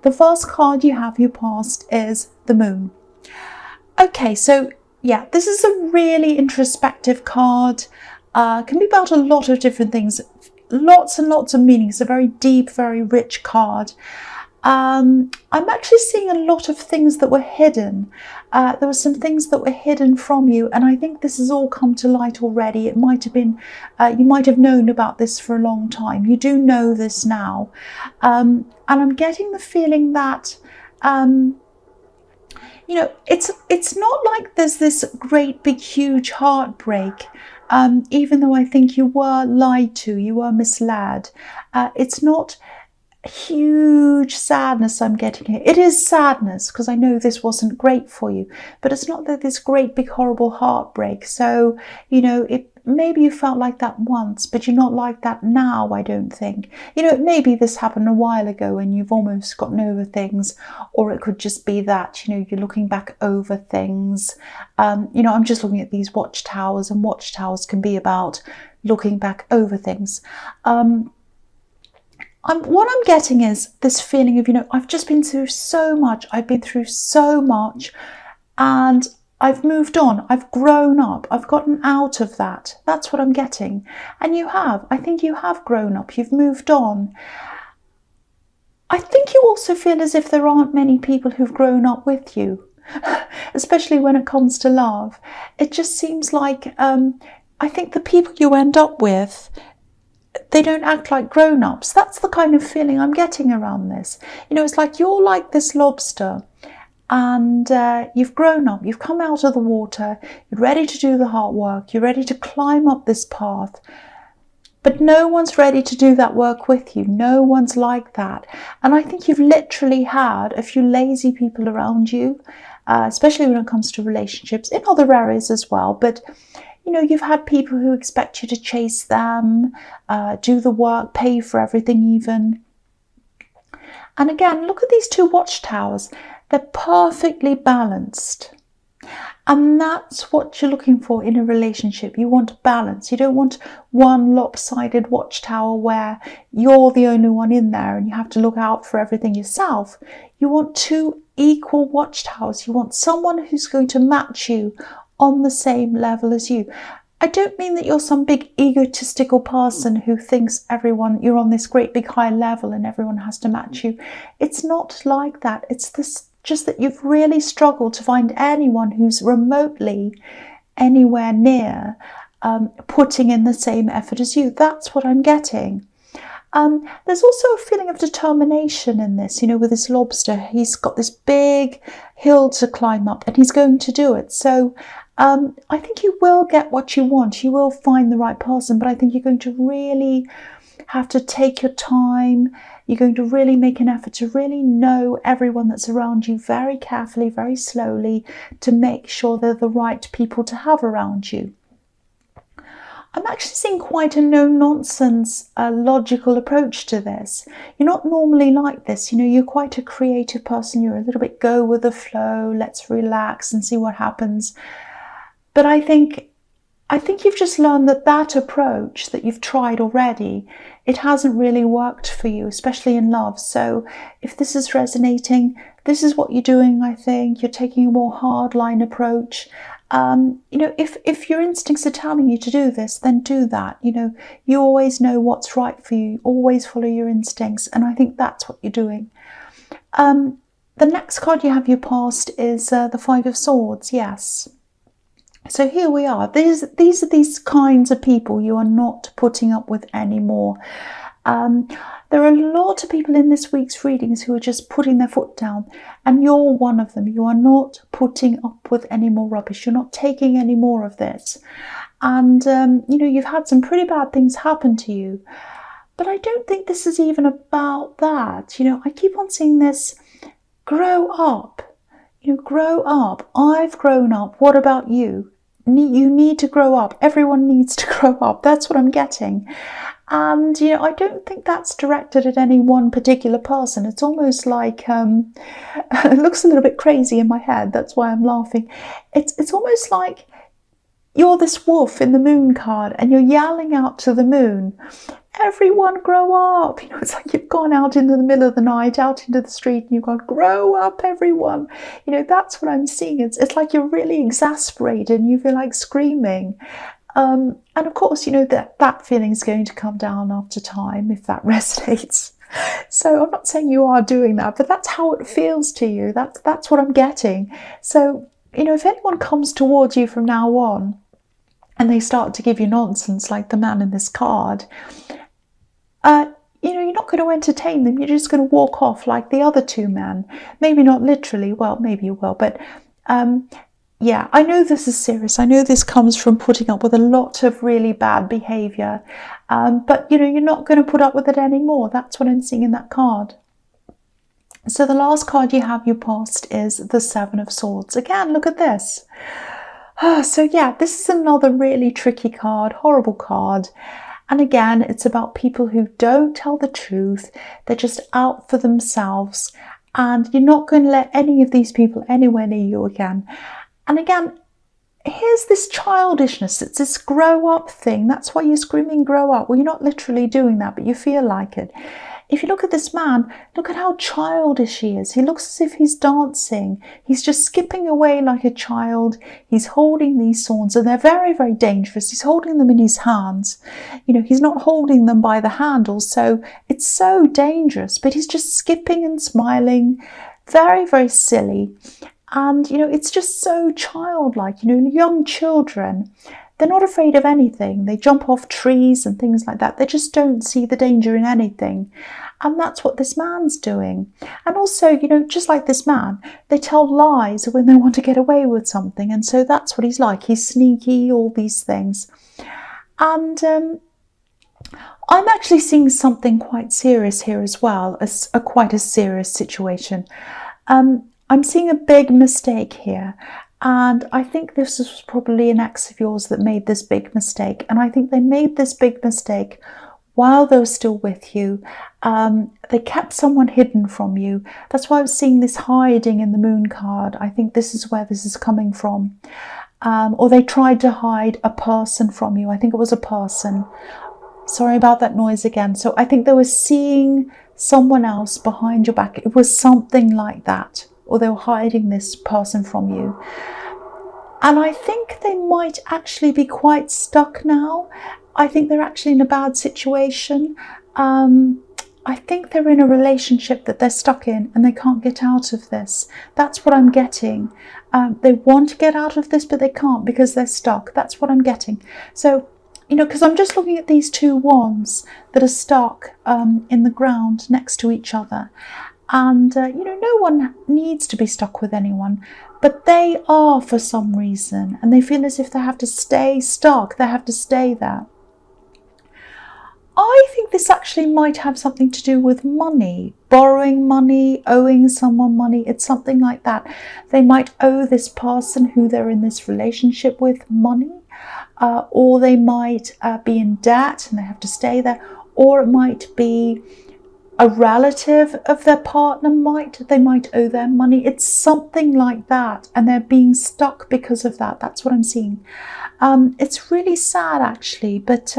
The first card you have, your past, is the Moon. Okay, so yeah, this is a really introspective card. Can be about a lot of different things, lots and lots of meanings. It's a very deep, very rich card. I'm actually seeing a lot of things that were hidden. There were some things that were hidden from you, and I think this has all come to light already. It might have been, you might have known about this for a long time. You do know this now. And I'm getting the feeling that, you know, it's not like there's this great big huge heartbreak, even though I think you were lied to, you were misled. It's not huge sadness I'm getting here. It is sadness because I know this wasn't great for you, but it's not that this great big horrible heartbreak. So, you know, maybe you felt like that once, but you're not like that now, I don't think. You know, maybe this happened a while ago and you've almost gotten over things, or it could just be that, you know, you're looking back over things. You know, I'm just looking at these watchtowers, and watchtowers can be about looking back over things. What I'm getting is this feeling of, you know, I've just been through so much. I've been through so much and I've moved on. I've grown up. I've gotten out of that. That's what I'm getting. And you have. I think you have grown up. You've moved on. I think you also feel as if there aren't many people who've grown up with you, especially when it comes to love. It just seems like, I think the people you end up with, they don't act like grown-ups. That's the kind of feeling I'm getting around this. You know, it's like you're like this lobster and you've grown up, you've come out of the water, you're ready to do the hard work, you're ready to climb up this path, but no one's ready to do that work with you. No one's like that. And I think you've literally had a few lazy people around you, especially when it comes to relationships, in other areas as well, but you know, you've had people who expect you to chase them, do the work, pay for everything even. And again, look at these two watchtowers. They're perfectly balanced. And that's what you're looking for in a relationship. You want balance. You don't want one lopsided watchtower where you're the only one in there and you have to look out for everything yourself. You want two equal watchtowers. You want someone who's going to match you on the same level as you. I don't mean that you're some big egotistical person who thinks you're on this great big high level and everyone has to match you. It's not like that. It's just that you've really struggled to find anyone who's remotely anywhere near putting in the same effort as you. That's what I'm getting. There's also a feeling of determination in this, you know, with this lobster. He's got this big hill to climb up and he's going to do it. So I think you will get what you want. You will find the right person, but I think you're going to really have to take your time. You're going to really make an effort to really know everyone that's around you very carefully, very slowly, to make sure they're the right people to have around you. I'm actually seeing quite a no-nonsense, logical approach to this. You're not normally like this. You know, you're quite a creative person. You're a little bit go with the flow. Let's relax and see what happens. But I think you've just learned that approach that you've tried already, it hasn't really worked for you, especially in love. So if this is resonating, this is what you're doing, I think. You're taking a more hardline approach. You know, if your instincts are telling you to do this, then do that. You know, you always know what's right for you. Always follow your instincts. And I think that's what you're doing. The next card you have, your past, is the Five of Swords. Yes. So here we are. These are these kinds of people you are not putting up with anymore. There are a lot of people in this week's readings who are just putting their foot down, and you're one of them. You are not putting up with any more rubbish. You're not taking any more of this. And, you know, you've had some pretty bad things happen to you. But I don't think this is even about that. You know, I keep on seeing this, grow up. You know, grow up. I've grown up. What about you? You need to grow up. Everyone needs to grow up. That's what I'm getting. And, you know, I don't think that's directed at any one particular person. It's almost like, it looks a little bit crazy in my head. That's why I'm laughing. It's almost like you're this wolf in the moon card and you're yelling out to the moon. everyone grow up. You know, it's like you've gone out into the middle of the night, out into the street, and you've gone, grow up, everyone. You know, that's what I'm seeing. It's like you're really exasperated and you feel like screaming. And of course, you know, that feeling is going to come down after time if that resonates. So I'm not saying you are doing that, but that's how it feels to you. That's what I'm getting. So, you know, if anyone comes towards you from now on and they start to give you nonsense like the man in this card, you know, you're not going to entertain them. You're just going to walk off like the other two men. Maybe not literally. Well, maybe you will. But yeah, I know this is serious. I know this comes from putting up with a lot of really bad behaviour. But, you know, you're not going to put up with it anymore. That's what I'm seeing in that card. So the last card you have your past is the Seven of Swords. Again, look at this. So yeah, this is another really tricky card, horrible card. And again, it's about people who don't tell the truth. They're just out for themselves. And you're not going to let any of these people anywhere near you again. And again, here's this childishness. It's this grow up thing. That's why you're screaming grow up. Well, you're not literally doing that, but you feel like it. If you look at this man, look at how childish he is. He looks as if he's dancing. He's just skipping away like a child. He's holding these swords, and they're very, very dangerous. He's holding them in his hands. You know, he's not holding them by the handle, so it's so dangerous. But he's just skipping and smiling. Very, very silly. And, you know, it's just so childlike. You know, young children, they're not afraid of anything. They jump off trees and things like that. They just don't see the danger in anything. And that's what this man's doing. And also, you know, just like this man, they tell lies when they want to get away with something. And so that's what he's like. He's sneaky, all these things. And I'm actually seeing something quite serious here as well, quite a serious situation. I'm seeing a big mistake here. And I think this was probably an ex of yours that made this big mistake. And I think they made this big mistake while they were still with you. They kept someone hidden from you. That's why I was seeing this hiding in the moon card. I think this is where this is coming from. Or they tried to hide a person from you. I think it was a person. Sorry about that noise again. So I think they were seeing someone else behind your back. It was something like that. Or they were hiding this person from you. And I think they might actually be quite stuck now. I think they're actually in a bad situation. I think they're in a relationship that they're stuck in and they can't get out of this. That's what I'm getting. They want to get out of this, but they can't because they're stuck. That's what I'm getting. So, you know, because I'm just looking at these two wands that are stuck in the ground next to each other. And, you know, no one needs to be stuck with anyone, but they are for some reason, and they feel as if they have to stay stuck. They have to stay there. I think this actually might have something to do with money, borrowing money, owing someone money. It's something like that. They might owe this person who they're in this relationship with money, or they might be in debt and they have to stay there, or it might be a relative of their partner they might owe them money. It's something like that, and they're being stuck because of that. That's what I'm seeing. It's really sad actually, but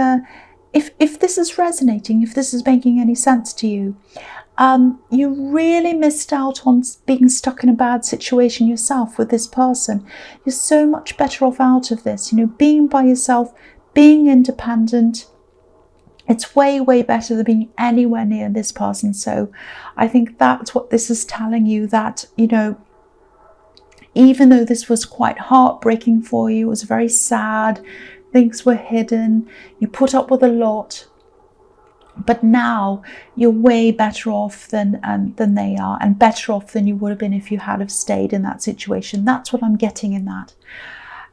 if this is resonating, if this is making any sense to you, you really missed out on being stuck in a bad situation yourself with this person. You're so much better off out of this, you know, being by yourself, being independent. It's way, way better than being anywhere near this person. So I think that's what this is telling you, that, you know, even though this was quite heartbreaking for you, it was very sad, things were hidden, you put up with a lot, but now you're way better off than they are, and better off than you would have been if you had have stayed in that situation. That's what I'm getting in that.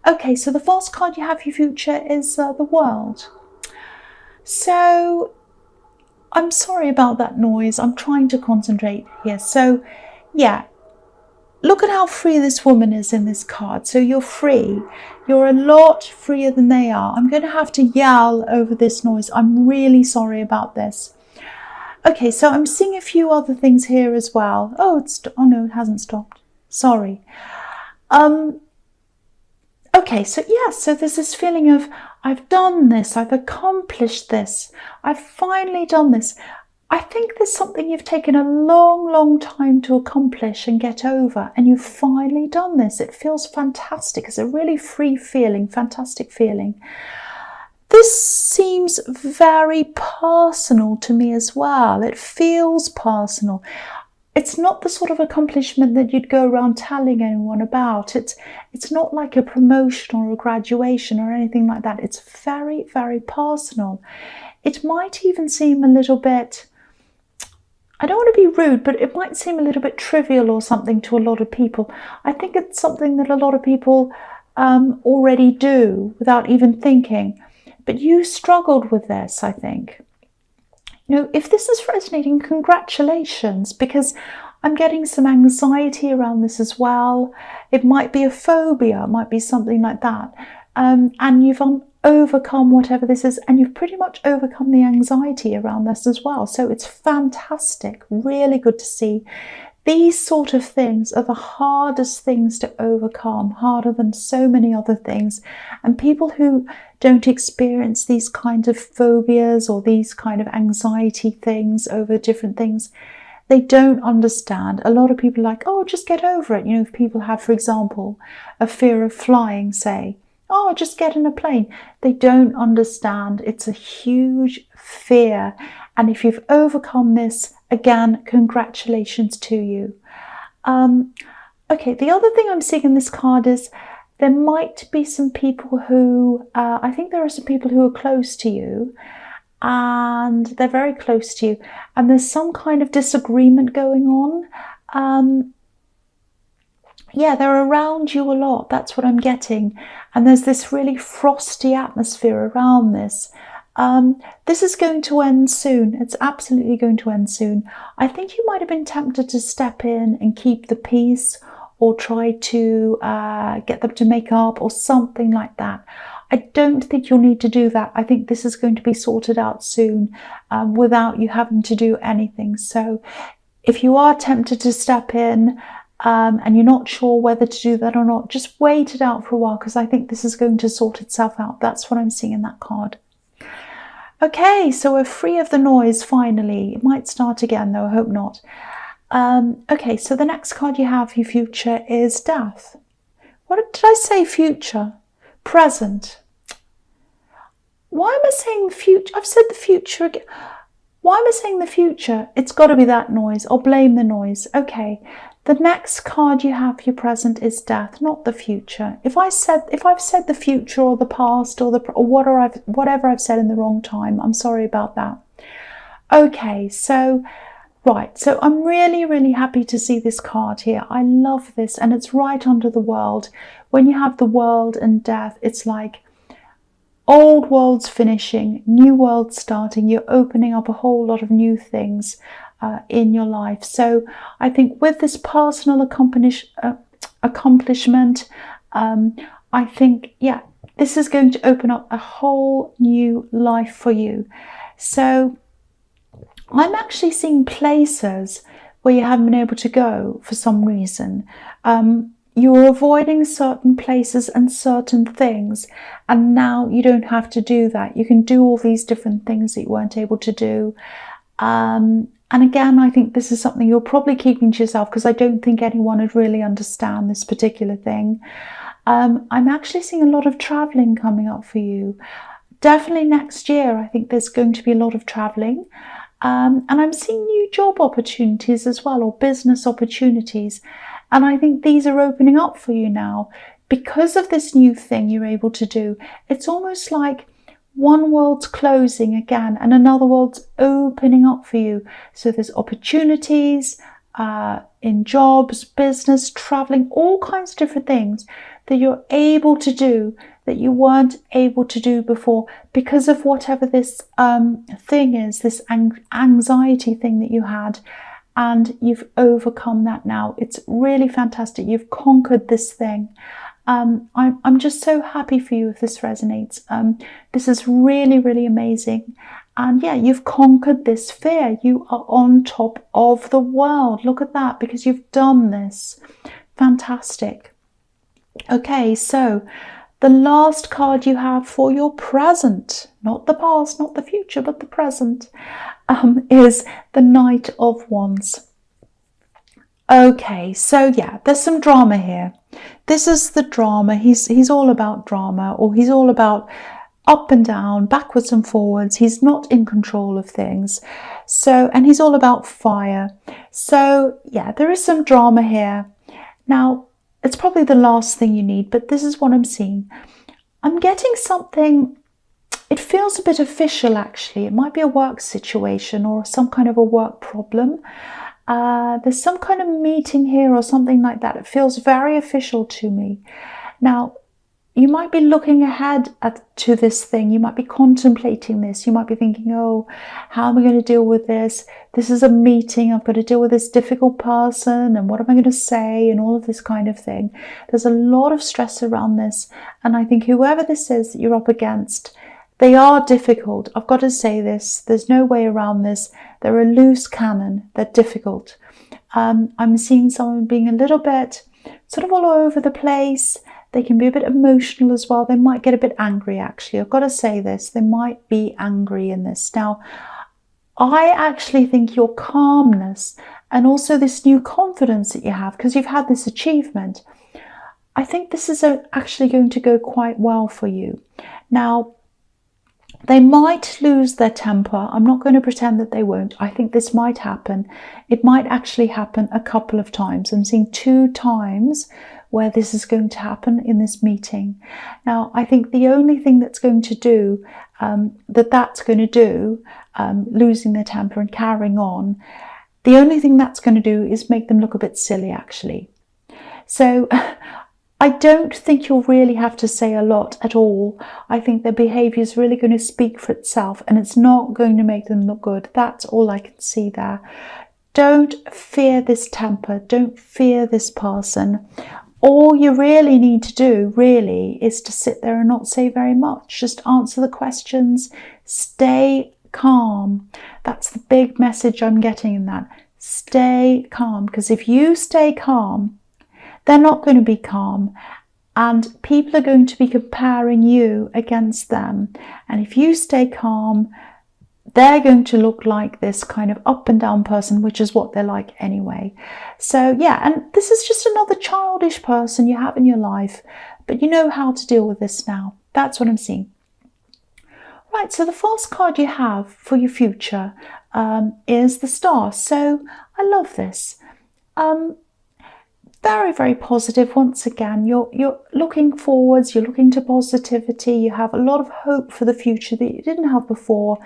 Okay, so the first card you have for your future is the World. So I'm sorry about that noise. I'm trying to concentrate here. So yeah, look at how free this woman is in this card. So you're free. You're a lot freer than they are. I'm going to have to yell over this noise. I'm really sorry about this. Okay, so I'm seeing a few other things here as well. Oh, oh no, it hasn't stopped. Sorry. Okay, Okay, so yes, so there's this feeling of I've done this, I've accomplished this, I've finally done this. I think there's something you've taken a long, long time to accomplish and get over, and you've finally done this. It feels fantastic. It's a really free feeling, fantastic feeling. This seems very personal to me as well. It feels personal. It's not the sort of accomplishment that you'd go around telling anyone about. It's not like a promotion or a graduation or anything like that. It's very, very personal. It might even seem a little bit, I don't want to be rude, but it might seem a little bit trivial or something to a lot of people. I think it's something that a lot of people already do without even thinking. But you struggled with this, I think. You know, if this is resonating, congratulations, because I'm getting some anxiety around this as well. It might be a phobia, it might be something like that. And you've overcome whatever this is, and you've pretty much overcome the anxiety around this as well. So it's fantastic, really good to see. These sort of things are the hardest things to overcome, harder than so many other things. And people who don't experience these kinds of phobias or these kind of anxiety things over different things, they don't understand. A lot of people are like, oh, just get over it. You know, if people have, for example, a fear of flying, say, oh, just get in a plane. They don't understand. It's a huge fear. And if you've overcome this, again, congratulations to you. Okay, the other thing I'm seeing in this card is there might be some people who, I think there are some people who are close to you, and they're very close to you, and there's some kind of disagreement going on. Yeah, they're around you a lot. That's what I'm getting. And there's this really frosty atmosphere around this. This is going to end soon. It's absolutely going to end soon. I think you might have been tempted to step in and keep the peace, or try to get them to make up or something like that. I don't think you'll need to do that. I think this is going to be sorted out soon without you having to do anything. So if you are tempted to step in, and you're not sure whether to do that or not, just wait it out for a while, because I think this is going to sort itself out. That's what I'm seeing in that card. Okay, so we're free of the noise finally. It might start again though, I hope not. Okay, so the next card you have, your future, is death. What did I say? Future? Present. Why am I saying future? I've said the future again. Why am I saying the future? It's got to be that noise. I'll blame the noise. Okay. The next card you have, your present, is death, not the future. If I've said the future or the past or whatever I've said in the wrong time, I'm sorry about that. Okay, so right, so I'm really, really happy to see this card here. I love this, and it's right under the world. When you have the world and death, it's like old world's finishing, new world starting. You're opening up a whole lot of new things in your life. So I think with this personal accomplishment, I think, yeah, this is going to open up a whole new life for you. So I'm actually seeing places where you haven't been able to go for some reason. You're avoiding certain places and certain things, and now you don't have to do that. You can do all these different things that you weren't able to do. And again, I think this is something you're probably keeping to yourself, because I don't think anyone would really understand this particular thing. I'm actually seeing a lot of traveling coming up for you. Definitely next year, I think there's going to be a lot of traveling. And I'm seeing new job opportunities as well, or business opportunities. And I think these are opening up for you now. Because of this new thing you're able to do, it's almost like one world's closing again and another world's opening up for you. So there's opportunities in jobs, business, traveling, all kinds of different things that you're able to do that you weren't able to do before, because of whatever this thing is, this anxiety thing that you had, and you've overcome that now. It's really fantastic. You've conquered this thing. I'm just so happy for you if this resonates. This is really, really amazing. And yeah, you've conquered this fear. You are on top of the world. Look at that, because you've done this. Fantastic. Okay, so The last card you have for your present, not the past, not the future, but the present, is the Knight of Wands. Okay, so yeah, there's some drama here. This is the drama. He's all about drama, or he's all about up and down, backwards and forwards. He's not in control of things. So, and he's all about fire. So yeah, there is some drama here. Now, it's probably the last thing you need, but this is what I'm seeing. I'm getting something, it feels a bit official actually. It might be a work situation or some kind of a work problem. There's some kind of meeting here or something like that. It feels very official to me. Now, you might be looking ahead to this thing. You might be contemplating this. You might be thinking, oh, how am I going to deal with this? This is a meeting. I've got to deal with this difficult person. And what am I going to say? And all of this kind of thing. There's a lot of stress around this. And I think whoever this is that you're up against, they are difficult. I've got to say this. There's no way around this. They're a loose cannon. They're difficult. I'm seeing someone being a little bit sort of all over the place. They can be a bit emotional as well. They might get a bit angry, actually. I've got to say this. They might be angry in this. Now, I actually think your calmness and also this new confidence that you have, because you've had this achievement, I think this is actually going to go quite well for you. Now, they might lose their temper. I'm not going to pretend that they won't. I think this might happen. It might actually happen a couple of times. I'm seeing 2 times where this is going to happen in this meeting. Now, I think the only thing that's going to do, losing their temper and carrying on, the only thing that's going to do is make them look a bit silly, actually. So I don't think you'll really have to say a lot at all. I think their behaviour is really going to speak for itself, and it's not going to make them look good. That's all I can see there. Don't fear this temper. Don't fear this person. All you really need to do, really, is to sit there and not say very much. Just answer the questions. Stay calm. That's the big message I'm getting in that. Stay calm, because if you stay calm, they're not going to be calm, and people are going to be comparing you against them. And if you stay calm, they're going to look like this kind of up and down person, which is what they're like anyway. So yeah, and this is just another childish person you have in your life, but you know how to deal with this now. That's what I'm seeing. Right, so the first card you have for your future is the Star. So I love this. Very, very positive. Once again, you're looking forwards, you're looking to positivity, you have a lot of hope for the future that you didn't have before,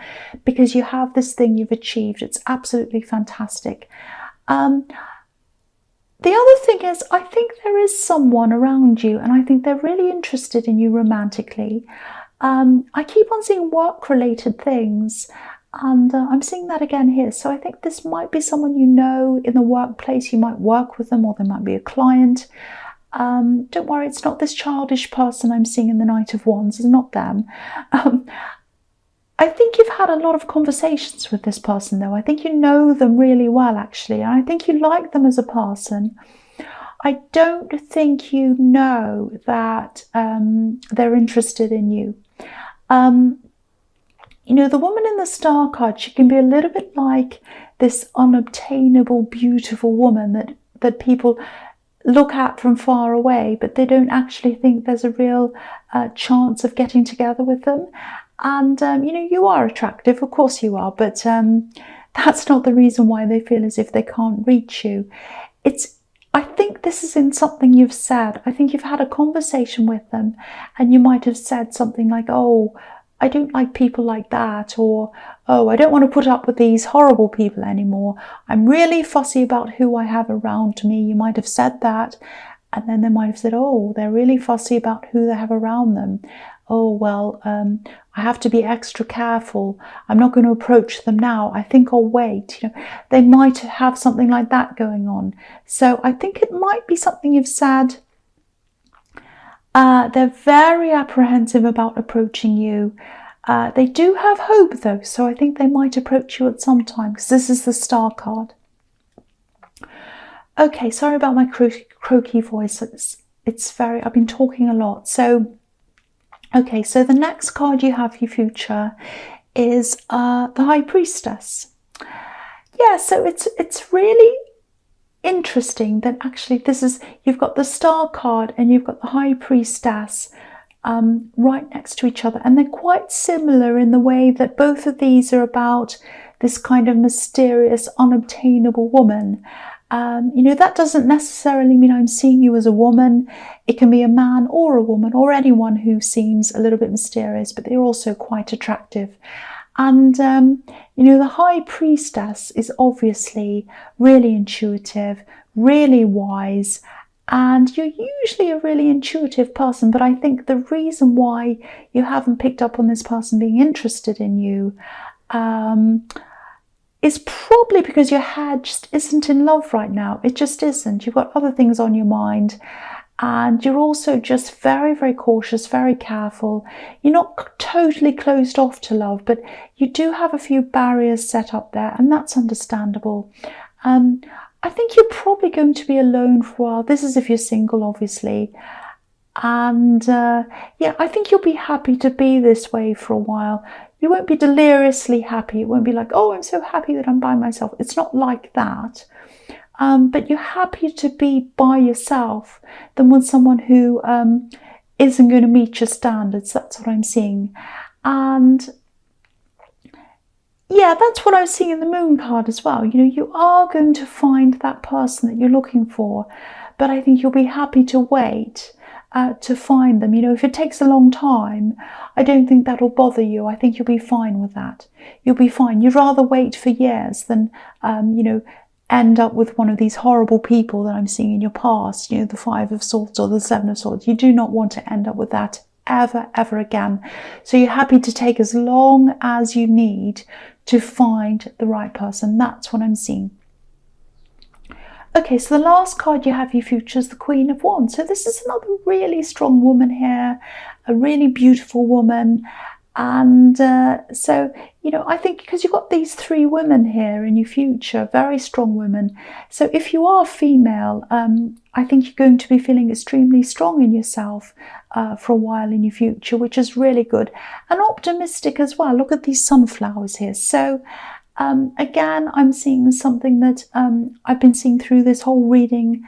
because you have this thing you've achieved. It's absolutely fantastic. The other thing is, I think there is someone around you, and I think they're really interested in you romantically. I keep on seeing work-related things, and I'm seeing that again here. So I think this might be someone you know in the workplace. You might work with them, or they might be a client. Don't worry, it's not this childish person I'm seeing in the Knight of Wands. It's not them. I think you've had a lot of conversations with this person, though. I think you know them really well, actually. And I think you like them as a person. I don't think you know that they're interested in you. You know, the woman in the Star card, she can be a little bit like this unobtainable, beautiful woman that people look at from far away, but they don't actually think there's a real chance of getting together with them. And, you know, you are attractive, of course you are, but that's not the reason why they feel as if they can't reach you. I think this is in something you've said. I think you've had a conversation with them, and you might have said something like, oh, I don't like people like that, or, oh, I don't want to put up with these horrible people anymore. I'm really fussy about who I have around me. You might have said that, and then they might have said, oh, they're really fussy about who they have around them. Oh, well, I have to be extra careful. I'm not going to approach them now. I think I'll wait. You know, they might have something like that going on. So I think it might be something you've said. They're very apprehensive about approaching you. They do have hope, though, so I think they might approach you at some time, because this is the Star card. Okay, sorry about my croaky voice. I've been talking a lot. So Okay, so the next card you have for your future is the High Priestess. Yeah, so it's really interesting that actually you've got the Star card and you've got the High Priestess right next to each other, and they're quite similar in the way that both of these are about this kind of mysterious, unobtainable woman. That doesn't necessarily mean I'm seeing you as a woman. It can be a man or a woman or anyone who seems a little bit mysterious, but they're also quite attractive. And, the High Priestess is obviously really intuitive, really wise, and you're usually a really intuitive person. But I think the reason why you haven't picked up on this person being interested in you is probably because your head just isn't in love right now. It just isn't. You've got other things on your mind. And you're also just very, very cautious, very careful. You're not totally closed off to love, but you do have a few barriers set up there, and that's understandable. I think you're probably going to be alone for a while. This is if you're single, obviously. And I think you'll be happy to be this way for a while. You won't be deliriously happy. It won't be like, oh, I'm so happy that I'm by myself. It's not like that. But you're happier to be by yourself than with someone who isn't going to meet your standards. That's what I'm seeing. And yeah, that's what I was seeing in the Moon card as well. You are going to find that person that you're looking for, but I think you'll be happy to wait to find them. If it takes a long time, I don't think that'll bother you. I think you'll be fine with that. You'll be fine. You'd rather wait for years than, end up with one of these horrible people that I'm seeing in your past, the Five of Swords or the Seven of Swords. You do not want to end up with that ever again. So you're happy to take as long as you need to find the right person. That's what I'm seeing. Okay, so the last card you have for your future is the Queen of Wands. So this is another really strong woman here, a really beautiful woman. And I think because you've got these three women here in your future, very strong women. So if you are female, I think you're going to be feeling extremely strong in yourself for a while in your future, which is really good. And optimistic as well. Look at these sunflowers here. So again, I'm seeing something that I've been seeing through this whole reading.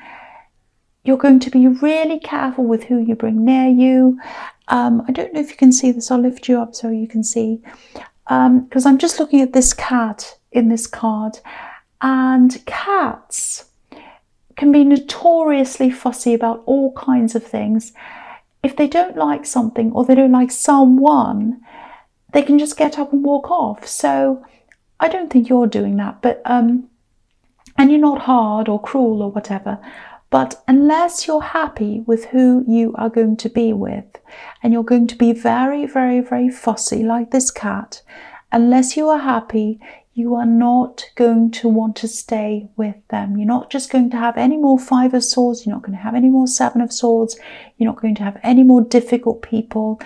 You're going to be really careful with who you bring near you. I don't know if you can see this. I'll lift you up so you can see. Because I'm just looking at this cat in this card. And cats can be notoriously fussy about all kinds of things. If they don't like something or they don't like someone, they can just get up and walk off. So I don't think you're doing that. But and you're not hard or cruel or whatever. But unless you're happy with who you are going to be with, and you're going to be very, very, very fussy like this cat, unless you are happy, you are not going to want to stay with them. You're not just going to have any more Five of Swords. You're not going to have any more Seven of Swords. You're not going to have any more difficult people.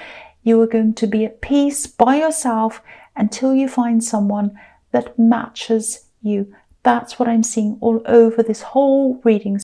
You are going to be at peace by yourself until you find someone that matches you. That's what I'm seeing all over this whole reading.